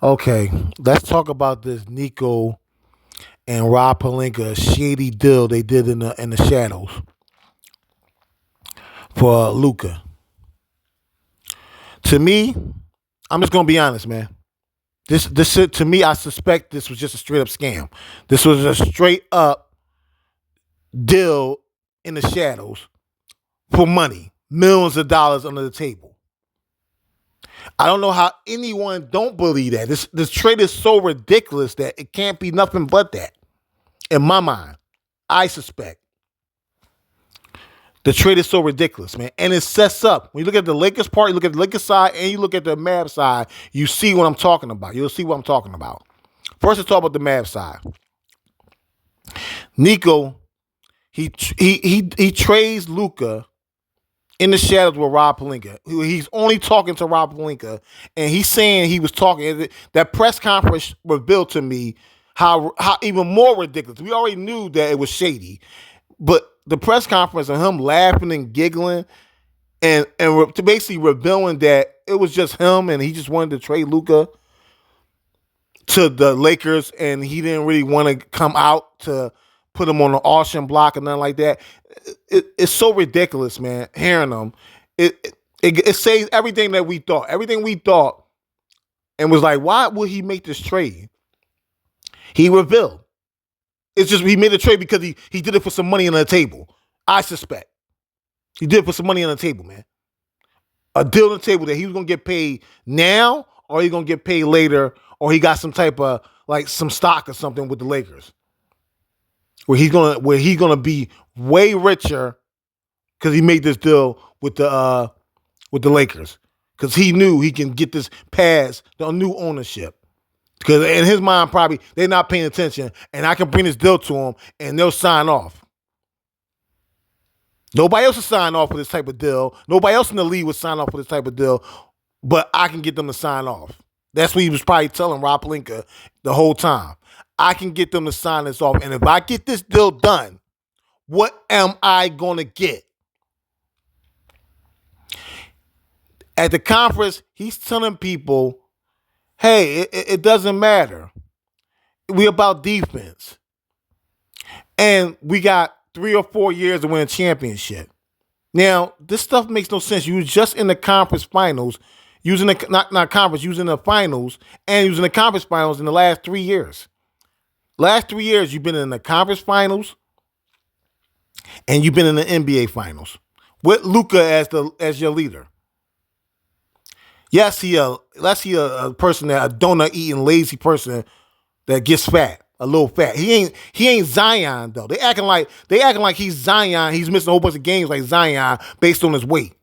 Okay, let's talk about this Nico and Rob Palinka shady deal they did in the shadows for Luca. To me, I'm just gonna be honest, man. This shit, to me, I suspect this was just a straight up scam. This was a straight up deal in the shadows for money, millions of dollars under the table. I don't know how anyone don't believe that. This trade is so ridiculous that it can't be nothing but that. In my mind, I suspect. The trade is so ridiculous, man. And it sets up. When you look at the Lakers part, you look at the Lakers side, and you look at the Mavs side, you see what I'm talking about. You'll see what I'm talking about. First, let's talk about the Mavs side. Nico, he trades Luka in the shadows with Rob Palinka. He's only talking to Rob Palinka, and he's saying he was talking. That press conference revealed to me how even more ridiculous. We already knew that it was shady, but the press conference and him laughing and giggling and to basically revealing that it was just him and he just wanted to trade Luka to the Lakers and he didn't really want to come out to put him on the auction block and nothing like that. It's so ridiculous, man. Hearing them, it says everything that we thought, and was like, why would he make this trade? He revealed. It's just he made a trade because he did it for some money on the table. I suspect he did it for some money on the table, man. A deal on the table that he was gonna get paid now, or he gonna get paid later, or he got some type of like some stock or something with the Lakers, where he's gonna be way richer because he made this deal with the Lakers because he knew he can get this past the new ownership. Because in his mind, probably they're not paying attention, and I can bring this deal to them, and they'll sign off. Nobody else will sign off for this type of deal. Nobody else in the league would sign off for this type of deal, but I can get them to sign off. That's what he was probably telling Rob Pelinka the whole time. I can get them to sign this off, and if I get this deal done, what am I going to get? At the conference, he's telling people, hey, it doesn't matter. We about defense. And we got 3 or 4 years to win a championship. Now, this stuff makes no sense. You were just in the conference finals, using the not conference, using the finals, and using the conference finals in the last 3 years. Last 3 years, you've been in the conference finals, and you've been in the NBA finals with Luka as your leader. Yes, he a person that a donut eating lazy person that gets fat, a little fat. He ain't Zion though. They acting like he's Zion. He's missing a whole bunch of games like Zion based on his weight.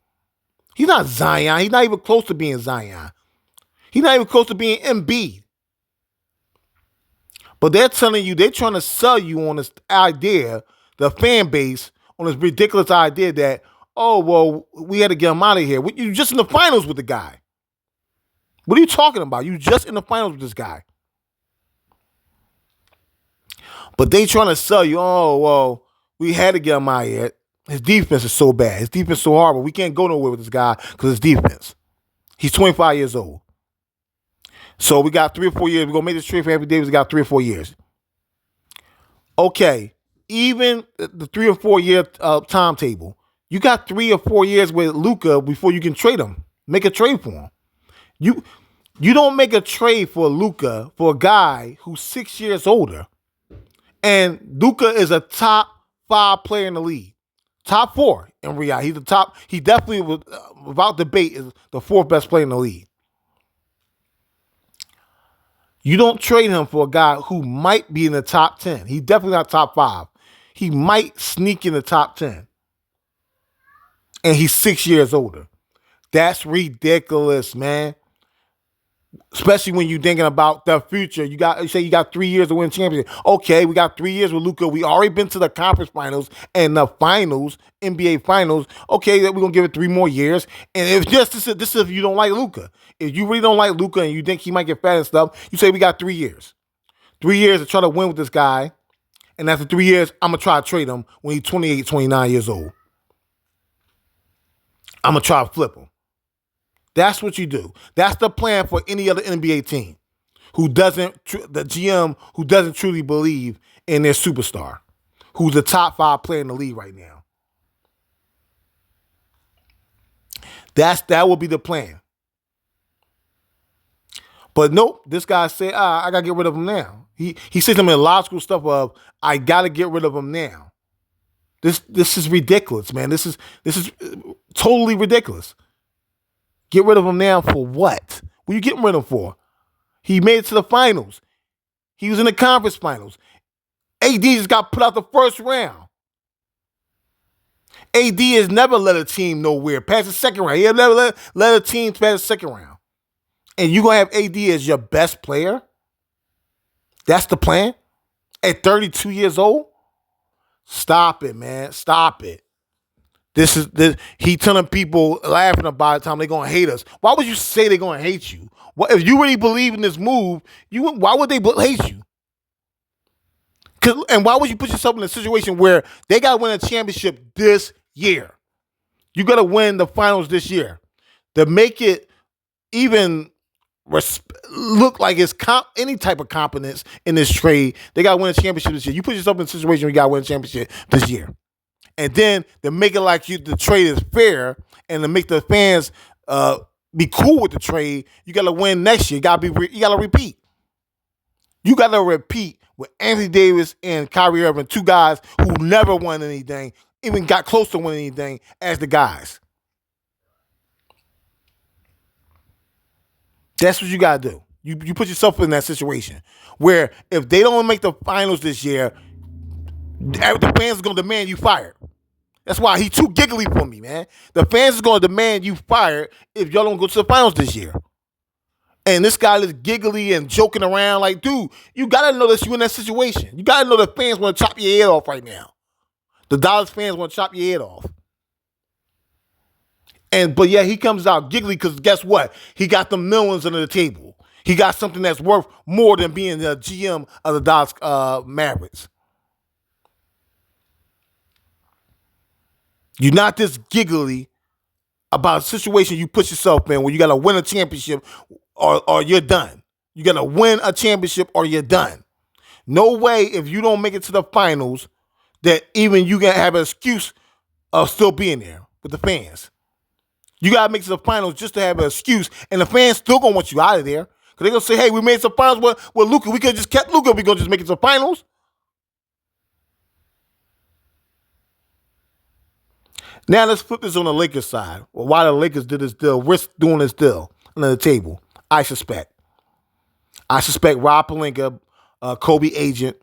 He's not Zion. He's not even close to being Zion. He's not even close to being Embiid. But they're telling you, they're trying to sell you on this idea, the fan base, on this ridiculous idea that, oh, well, we had to get him out of here. You just in the finals with the guy. What are you talking about? You just in the finals with this guy. But they trying to sell you, oh, well, we had to get him out of here. His defense is so bad. His defense is so horrible. We can't go nowhere with this guy because his defense. He's 25 years old. So we got 3 or 4 years. We're going to make this trade for every day. We got 3 or 4 years. Okay. Even the 3 or 4 year timetable, you got 3 or 4 years with Luka before you can trade him. Make a trade for him. You don't make a trade for Luka for a guy who's 6 years older. And Luka is a top 5 player in the league. Top 4 in reality. He's the top. He definitely, without debate, is the 4th best player in the league. You don't trade him for a guy who might be in the top 10. He's definitely not top 5. He might sneak in the top 10. And he's 6 years older. That's ridiculous, man. Especially when you're thinking about the future. You say you got 3 years to win championship. Okay, we got 3 years with Luka. We already been to the conference finals and the finals, NBA finals. Okay, we're gonna give it 3 more years. And if this is if you don't like Luka. If you really don't like Luka and you think he might get fat and stuff, you say we got 3 years. 3 years to try to win with this guy. And after 3 years, I'm gonna try to trade him when he's 28, 29 years old. I'm gonna try to flip him. That's what you do. That's the plan for any other NBA team. the GM who doesn't truly believe in their superstar, who's the top 5 player in the league right now. That will be the plan. But nope, this guy said, I gotta get rid of him now. He said some illogical stuff of, I gotta get rid of him now. This is ridiculous, man. This is totally ridiculous. Get rid of him now for what? What are you getting rid of him for? He made it to the finals. He was in the conference finals. AD just got put out the first round. AD has never led a team nowhere past the second round. He has never led a team past the second round. And you're going to have AD as your best player? That's the plan? At 32 years old? Stop it, man. Stop it. He telling people, laughing about it, time they're going to hate us. Why would you say they're going to hate you? What, if you really believe in this move, why would they hate you? And why would you put yourself in a situation where they got to win a championship this year? You got to win the finals this year to make it even look like it's any type of competence in this trade. They got to win a championship this year. You put yourself in a situation where you got to win a championship this year. And then to make it like the trade is fair and to make the fans be cool with the trade, you got to win next year. You got to repeat. You got to repeat with Anthony Davis and Kyrie Irving, 2 guys who never won anything, even got close to winning anything as the guys. That's what you got to do. You put yourself in that situation where if they don't make the finals this year, the fans are going to demand you fired. That's why he's too giggly for me, man. The fans are going to demand you fired if y'all don't go to the finals this year. And this guy is giggly and joking around like, dude, you got to know that you're in that situation. You got to know the fans want to chop your head off right now. The Dallas fans want to chop your head off. But yeah, he comes out giggly because guess what? He got the millions under the table. He got something that's worth more than being the GM of the Dallas Mavericks. You're not this giggly about a situation you put yourself in where you got to win a championship or you're done. You got to win a championship or you're done. No way if you don't make it to the finals that even you can have an excuse of still being there with the fans. You got to make it to the finals just to have an excuse, and the fans still going to want you out of there because they're going to say, hey, we made some finals with Luka. We could have just kept Luka. We're going to just make it to the finals. Now let's flip this on the Lakers side. Well, why the Lakers did this deal, risk doing this deal under the table, I suspect. Rob Pelinka, Kobe agent,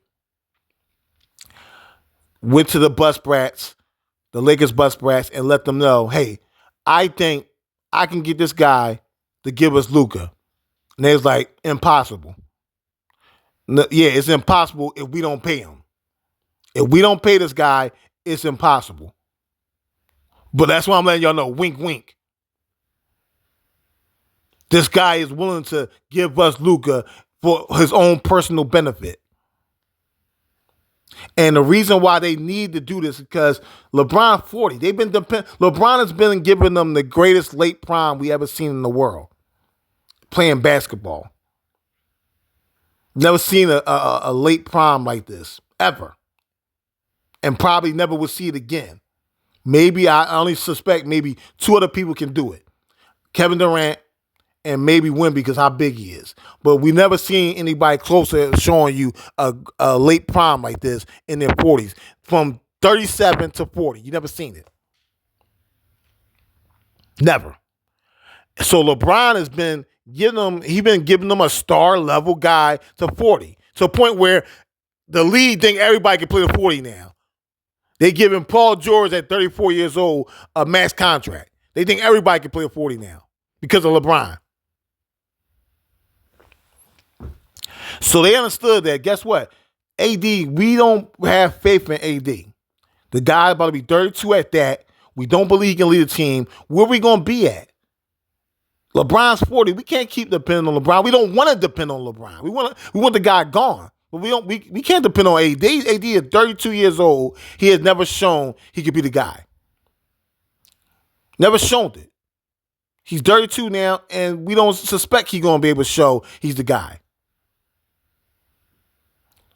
went to the bus brats, the Lakers bus brats, and let them know, hey, I think I can get this guy to give us Luka. And they was like, impossible. No, yeah, it's impossible if we don't pay him. If we don't pay this guy, it's impossible. But that's why I'm letting y'all know, wink, wink. This guy is willing to give us Luka for his own personal benefit. And the reason why they need to do this is because LeBron 40. LeBron has been giving them the greatest late prime we ever seen in the world. Playing basketball. Never seen a late prime like this. Ever. And probably never will see it again. Maybe I only suspect maybe 2 other people can do it. Kevin Durant and maybe Wemby because how big he is. But we never seen anybody closer showing you a late prime like this in their 40s. From 37 to 40. You never seen it. Never. So LeBron has been giving them a star level guy to 40. To a point where the league think everybody can play the 40 now. They giving Paul George at 34 years old a max contract. They think everybody can play a 40 now because of LeBron. So they understood that, guess what? AD, we don't have faith in AD. The guy about to be 32 at that. We don't believe he can lead a team. Where are we going to be at? LeBron's 40. We can't keep depending on LeBron. We don't want to depend on LeBron. We want the guy gone. But we can't depend on AD. AD is 32 years old. He has never shown he could be the guy. Never shown it. He's 32 now, and we don't suspect he's going to be able to show he's the guy.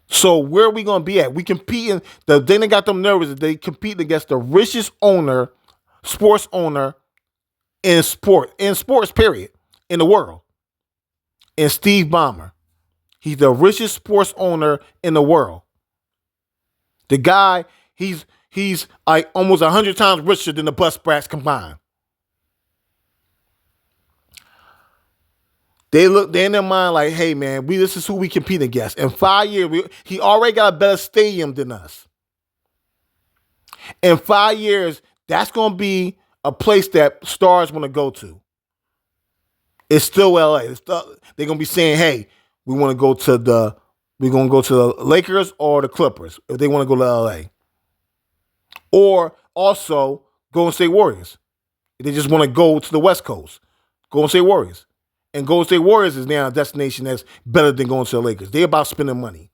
So where are we gonna be at? We competing. The thing that got them nervous is they compete against the richest owner, sports owner in sports period in the world. And Steve Ballmer. He's the richest sports owner in the world. The guy, he's like almost 100 times richer than the bus brats combined. They're in their mind like, hey man, this is who we compete against. In 5 years, he already got a better stadium than us. In 5 years, that's gonna be a place that stars want to go to. It's still LA. They're gonna be saying, hey, we're gonna go to the Lakers or the Clippers if they want to go to LA. Or also Golden State Warriors. If they just want to go to the West Coast. Golden State Warriors. And Golden State Warriors is now a destination that's better than going to the Lakers. They're about spending money.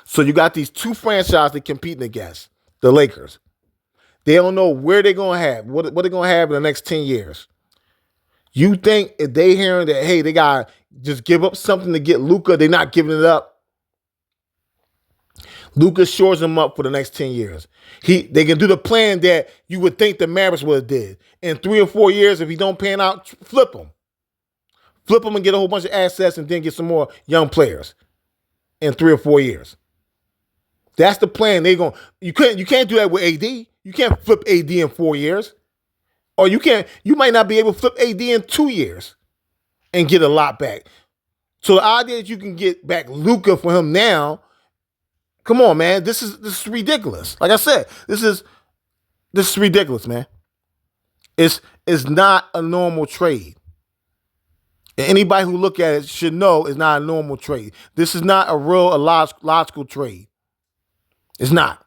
So you got these two franchises that competing against the Lakers. They don't know where they're going to have, what they're going to have in the next 10 years. You think if they hearing that, hey, they got to just give up something to get Luka, they're not giving it up. Luka shores them up for the next 10 years. They can do the plan that you would think the Mavericks would have did. In 3 or 4 years, if he don't pan out, flip him. Flip him and get a whole bunch of assets and then get some more young players in 3 or 4 years. That's the plan. You can't do that with AD. You can't flip AD in 4 years. Or you might not be able to flip AD in 2 years and get a lot back. So the idea that you can get back Luka for him now, come on, man. This is ridiculous. Like I said, this is ridiculous, man. It's not a normal trade. And anybody who look at it should know it's not a normal trade. This is not a logical trade. It's not.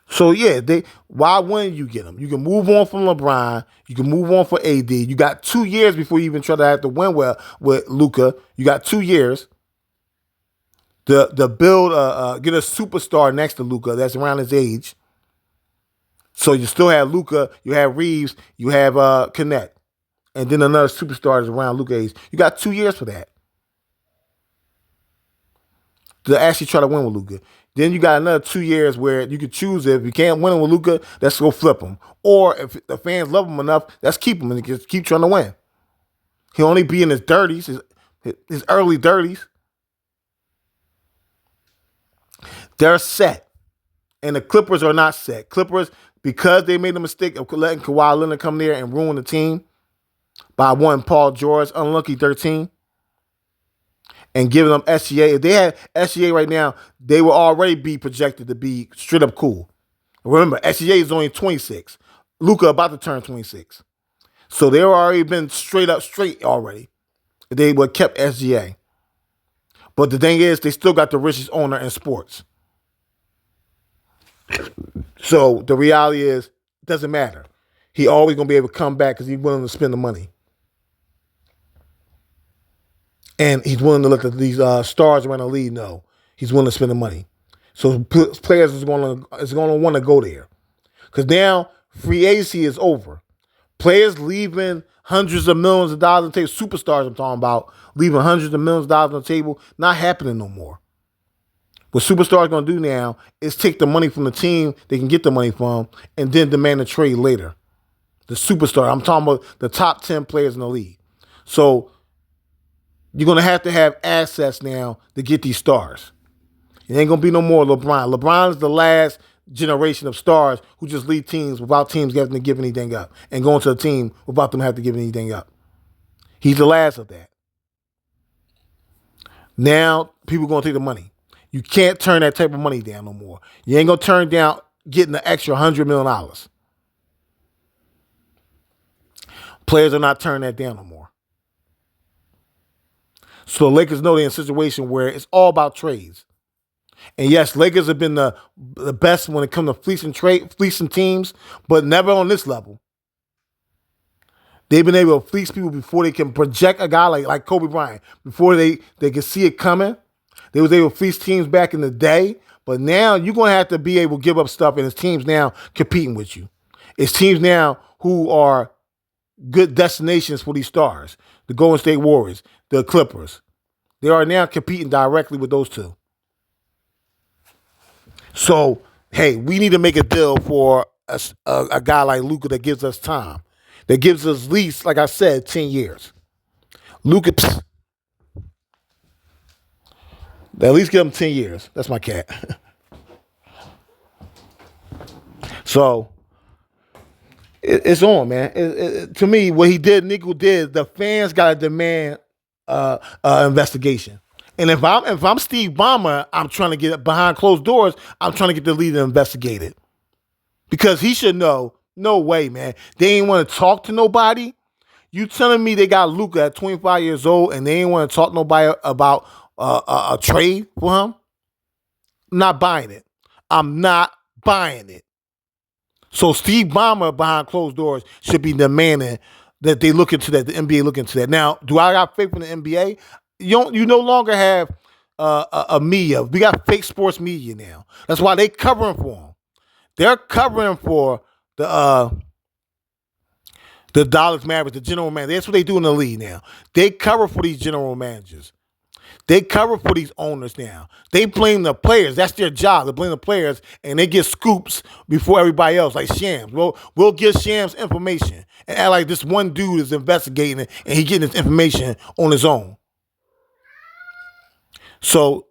So yeah, why wouldn't you get him? You can move on from LeBron. You can move on for AD. You got 2 years before you even try to have to win well with Luka. You got 2 years. The build get a superstar next to Luka that's around his age. So you still have Luka, you have Reeves, you have Connect, and then another superstar is around Luka's age. You got 2 years for that to actually try to win with Luka. Then you got another 2 years where you could choose if you can't win with Luka, let's go flip him. Or if the fans love him enough, let's keep him and just keep trying to win. He'll only be in his 30s, his early 30s. They're set. And the Clippers are not set. Clippers, because they made the mistake of letting Kawhi Leonard come there and ruin the team by wanting Paul George, unlucky 13, and giving them SGA. If they had SGA right now, they would already be projected to be straight up cool. Remember, SGA is only 26. Luka about to turn 26. So they were already been straight already. They would have kept SGA. But the thing is, they still got the richest owner in sports. So the reality is, it doesn't matter. He always going to be able to come back because he's willing to spend the money. And he's willing to let these stars around the league know he's willing to spend the money. So players is going to want to go there. Because now free agency is over. Players leaving hundreds of millions of dollars on the table. Superstars I'm talking about leaving hundreds of millions of dollars on the table. Not happening no more. What superstars going to do now is take the money from the team they can get the money from and then demand a trade later. The superstar. I'm talking about the top 10 players in the league. So you're going to have assets now to get these stars. It ain't going to be no more LeBron. LeBron is the last generation of stars who just lead teams without teams having to give anything up and going to a team without them having to give anything up. He's the last of that. Now people are going to take the money. You can't turn that type of money down no more. You ain't going to turn down getting the extra $100 million. Players are not turning that down no more. So the Lakers know they're in a situation where it's all about trades. And yes, Lakers have been the best when it comes to fleecing teams, but never on this level. They've been able to fleece people before they can project a guy like Kobe Bryant. Before they can see it coming. They was able to fleece teams back in the day. But now you're going to have to be able to give up stuff, and it's teams now competing with you. It's teams now who are good destinations for these stars. The Golden State Warriors, the Clippers, They are now competing directly with those two. So, hey, we need to make a deal for a guy like Luka that gives us time, that gives us at least, like I said, 10 years. Luka, at least give him 10 years. That's my cat. So, it's on, man. To me, what he did, Nico did, the fans got to demand investigation. And if I'm Steve Ballmer, I'm trying to get behind closed doors. I'm trying to get the leader investigated because he should know. No way, man. They ain't want to talk to nobody. You telling me they got Luka at 25 years old and they ain't want to talk to nobody about a trade for him? I'm not buying it. I'm not buying it. So Steve Ballmer behind closed doors should be demanding that they look into that. The NBA look into that. Now, do I got faith in the NBA? You no longer have a media. We got fake sports media now. That's why they covering for them. They're covering for the Dallas Mavericks, the general manager. That's what they do in the league now. They cover for these general managers. They cover for these owners now. They blame the players. That's their job. They blame the players, and they get scoops before everybody else, like Shams. We'll give Shams information and act like this one dude is investigating it, and he getting this information on his own. So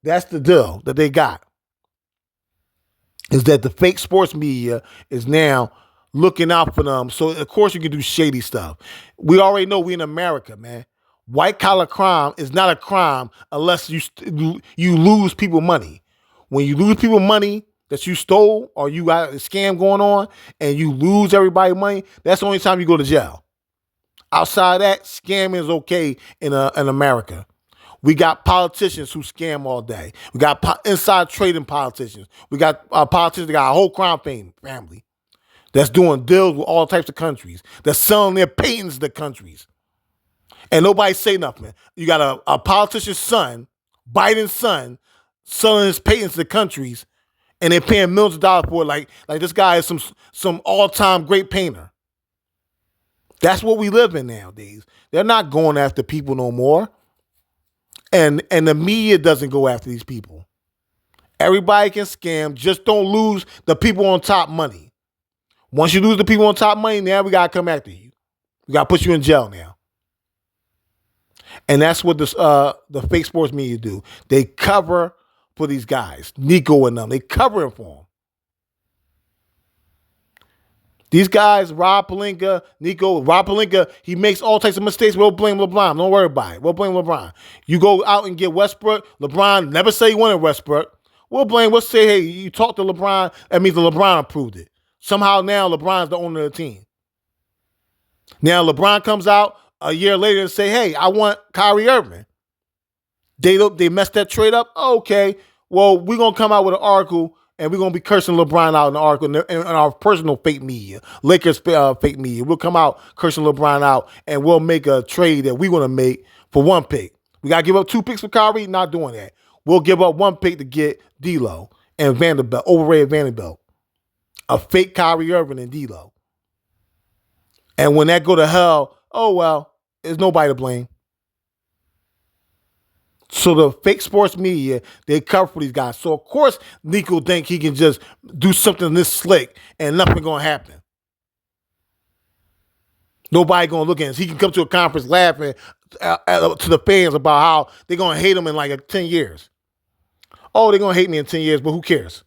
that's the deal that they got, is that the fake sports media is now looking out for them. So, of course, you can do shady stuff. We already know we in America, man. White-collar crime is not a crime unless you lose people money. When you lose people money that you stole or you got a scam going on and you lose everybody money, that's the only time you go to jail. Outside of that, scamming is okay in America. We got politicians who scam all day. We got inside trading politicians. We got politicians that got a whole crime family that's doing deals with all types of countries, that's selling their patents to countries. And nobody say nothing. You got a politician's son, Biden's son, selling his patents to countries, and they're paying millions of dollars for it. Like this guy is some all-time great painter. That's what we live in nowadays. They're not going after people no more. And the media doesn't go after these people. Everybody can scam. Just don't lose the people on top money. Once you lose the people on top money, now we got to come after you. We got to put you in jail now. And that's what the fake sports media do. They cover for these guys, Nico and them. They covering for them. These guys, Rob Pelinka, Nico, Rob Pelinka, he makes all types of mistakes. We'll blame LeBron. Don't worry about it. We'll blame LeBron. You go out and get Westbrook. LeBron never say he wanted Westbrook. We'll say, hey, you talked to LeBron. That means LeBron approved it. Somehow now LeBron's the owner of the team. Now LeBron comes out a year later and say, hey, I want Kyrie Irving. They messed that trade up. Okay, well, we're going to come out with an article and we're going to be cursing LeBron out in the article in our personal fake media, Lakers fake media. We'll come out cursing LeBron out and we'll make a trade that we want to make for one pick. We got to give up 2 picks for Kyrie? Not doing that. We'll give up 1 pick to get D'Lo and Vanderbilt, overrated Vanderbilt. A fake Kyrie Irving and D'Lo. And when that go to hell, oh, well, there's nobody to blame. So the fake sports media, they cover for these guys. So, of course, Nico think he can just do something this slick and nothing going to happen. Nobody going to look at him. He can come to a conference laughing to the fans about how they're going to hate him in like 10 years. Oh, they're going to hate me in 10 years, but who cares?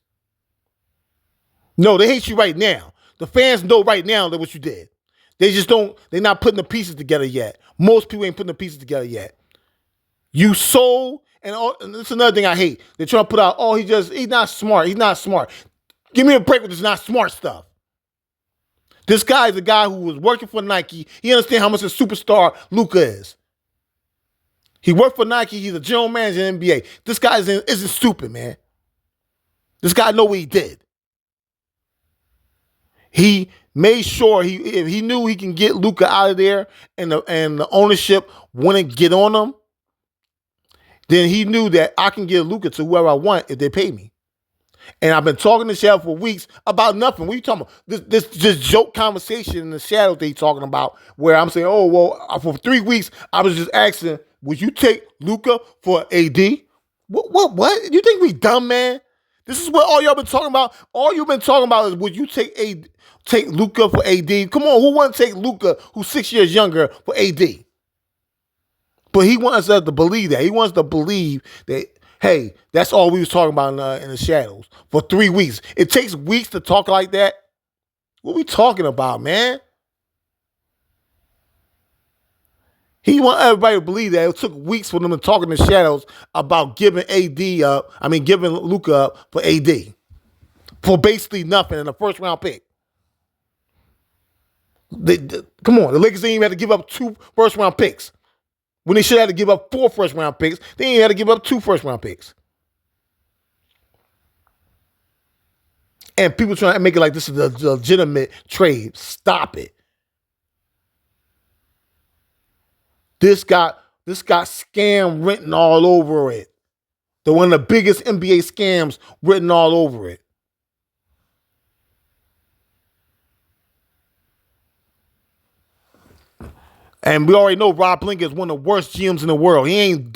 No, they hate you right now. The fans know right now that what you did. They just don't, they're not putting the pieces together yet. Most people ain't putting the pieces together yet. You sold, and this is another thing I hate. They're trying to put out, oh, he's not smart. He's not smart. Give me a break with this not smart stuff. This guy is a guy who was working for Nike. He understands how much a superstar Luka is. He worked for Nike. He's a general manager in the NBA. This guy isn't stupid, man. This guy know what he did. He made sure if he knew he can get Luka out of there and the ownership wouldn't get on him, then he knew that I can get Luka to whoever I want if they pay me. And I've been talking to Shadow for weeks about nothing. What are you talking about? This just joke conversation in the Shadow that he's talking about where I'm saying, oh, well, for 3 weeks, I was just asking would you take Luka for AD? What? You think we dumb, man? This is what all y'all been talking about. All you've been talking about is would you take Luka for AD? Come on, who want to take Luka, who's 6 years younger, for AD? But he wants us to believe that. He wants to believe that, hey, that's all we was talking about in the shadows for 3 weeks. It takes weeks to talk like that. What we talking about, man? He want everybody to believe that it took weeks for them to talk in the shadows about giving giving Luka up for AD. For basically nothing in a first round pick. Come on, the Lakers didn't even have to give up 2 first round picks. When they should have to give up 4 first round picks, they ain't had to give up 2 first round picks. And people trying to make it like this is a legitimate trade. Stop it. This got scam written all over it. The one of the biggest NBA scams written all over it. And we already know Rob Pelinka is one of the worst GMs in the world. He ain't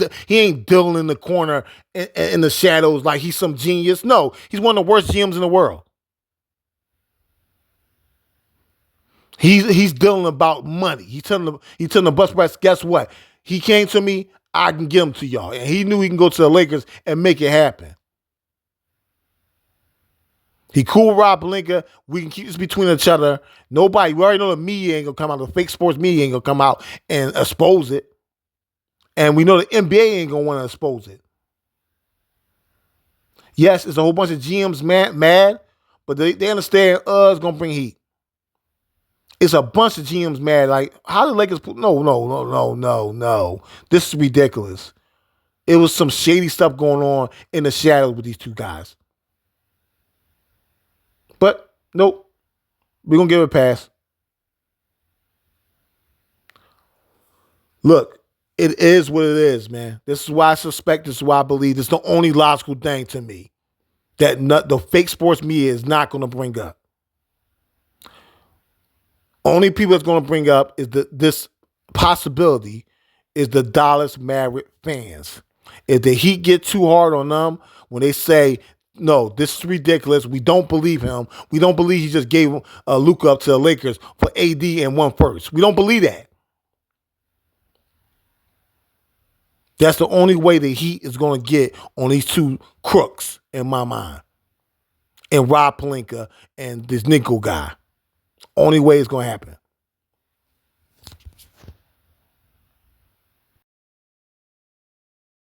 Dylan in the corner in the shadows like he's some genius. No, he's one of the worst GMs in the world. He's dealing about money. He's telling the bus press, guess what? He came to me, I can give him to y'all. And he knew he can go to the Lakers and make it happen. He cool with Rob Pelinka. We can keep this between each other. We already know the media ain't gonna come out, the fake sports media ain't gonna come out and expose it. And we know the NBA ain't gonna want to expose it. Yes, it's a whole bunch of GMs mad, but they understand it's gonna bring heat. It's a bunch of GMs mad. Like, how the Lakers no. This is ridiculous. It was some shady stuff going on in the shadows with these 2 guys. But nope, we're going to give it a pass. Look, it is what it is, man. This is why I suspect, this is why I believe, this is the only logical thing to me that the fake sports media is not going to bring up. Only people that's going to bring up is this possibility is the Dallas Maverick fans. If the Heat get too hard on them, when they say, no, this is ridiculous, we don't believe him, we don't believe he just gave Luka up to the Lakers for AD and 1 first. We don't believe that. That's the only way the Heat is going to get on these 2 crooks in my mind. And Rob Pelinka and this Nico guy. Only way it's going to happen.